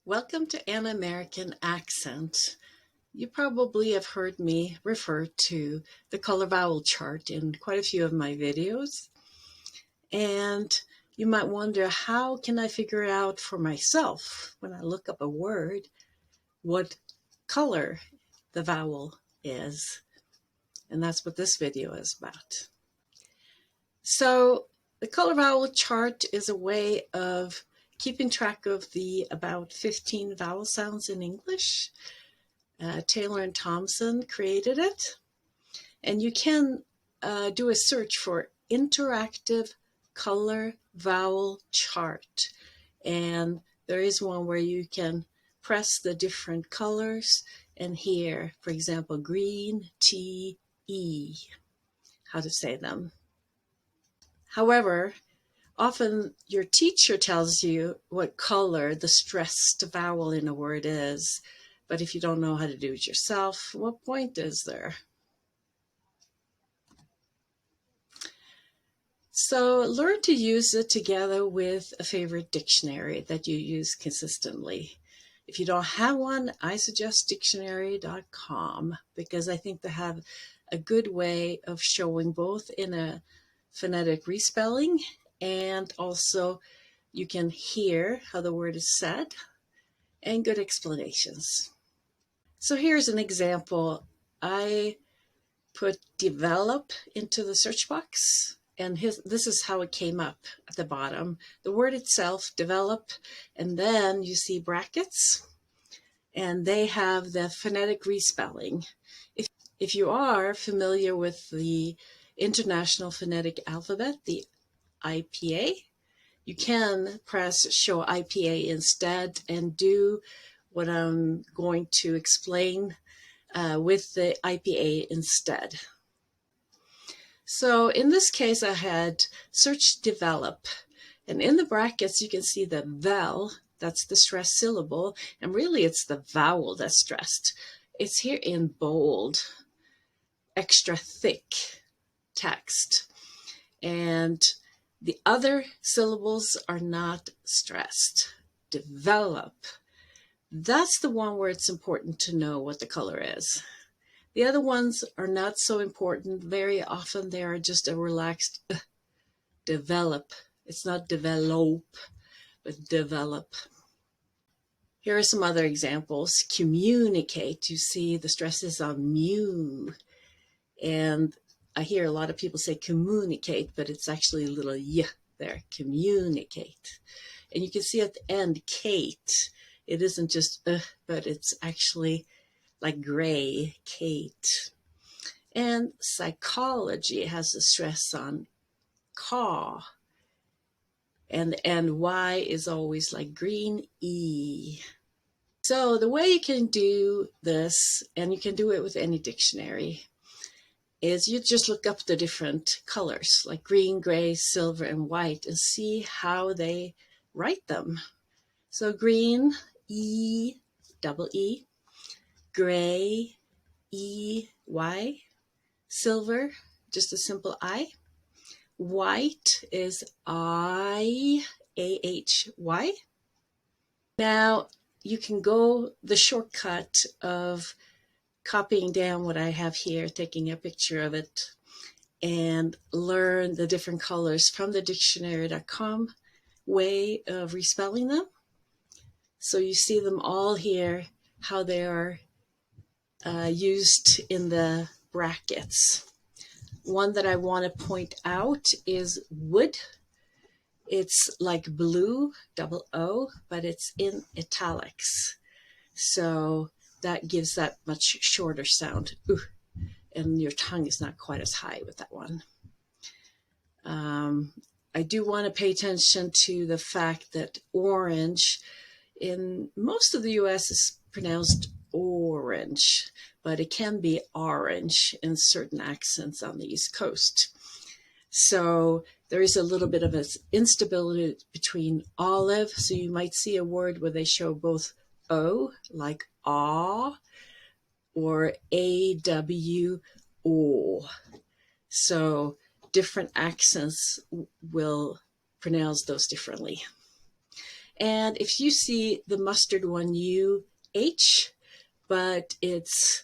Welcome to An American Accent. You probably have heard me refer to the color vowel chart in quite a few of my videos. And you might wonder, how can I figure out for myself when I look up a word what color the vowel is? And that's what this video is about. So the color vowel chart is a way of keeping track of the about 15 vowel sounds in English. Taylor and Thompson created it. And you can do a search for interactive color vowel chart. And there is one where you can press the different colors and hear, for example, green, T, E, how to say them. However, often your teacher tells you what color the stressed vowel in a word is, but if you don't know how to do it yourself, what point is there? So learn to use it together with a favorite dictionary that you use consistently. If you don't have one, I suggest Dictionarycom because I think they have a good way of showing both in a phonetic respelling and also you can hear how the word is said and good explanations. So here's an example. I put develop into the search box and this is how it came up at the bottom. The word itself, develop, and then you see brackets and they have the phonetic respelling. If you are familiar with the International Phonetic Alphabet, the IPA, you can press show IPA instead and do what I'm going to explain with the IPA instead. So in this case, I had search develop, and in the brackets, you can see the vel, that's the stressed syllable, and really it's the vowel that's stressed. It's here in bold, extra thick text, and the other syllables are not stressed. Develop, that's the one where it's important to know what the color is. The other ones are not so important. Very often they are just a relaxed develop. It's not develop, but develop. Here are some other examples. Communicate. You see the stress is on mu. And I hear a lot of people say communicate, but it's actually a little y there. Communicate. And you can see at the end, Kate. It isn't just but it's actually like gray, Kate. And psychology has the stress on caw. And Y is always like green, E. So the way you can do this, and you can do it with any dictionary, is you just look up the different colors, like green, gray, silver, and white, and see how they write them. So green, E, double E, gray, E-Y, silver, just a simple I. White is I-A-H-Y. Now, you can go the shortcut of copying down what I have here, taking a picture of it, and learn the different colors from the Dictionarycom way of respelling them. So you see them all here, how they are used in the brackets. One that I want to point out is wood. It's like blue, double O, but it's in italics. So that gives that much shorter sound. Ooh, and your tongue is not quite as high with that one. I do want to pay attention to the fact that orange in most of the US is pronounced orange, but it can be orange in certain accents on the East Coast. So there is a little bit of an instability between olive. So you might see a word where they show both O, like aw, or A-W-O. So different accents will pronounce those differently. And if you see the mustard one, UH, but it's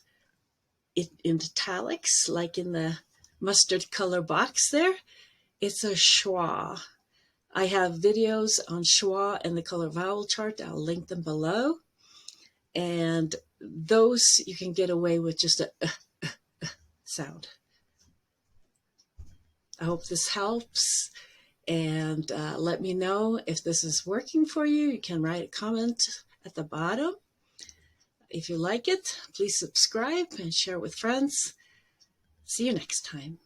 in italics, like in the mustard color box there, it's a schwa. I have videos on schwa and the color vowel chart. I'll link them below. And those you can get away with just a sound. I hope this helps. And let me know if this is working for you. You can write a comment at the bottom. If you like it, please subscribe and share with friends. See you next time.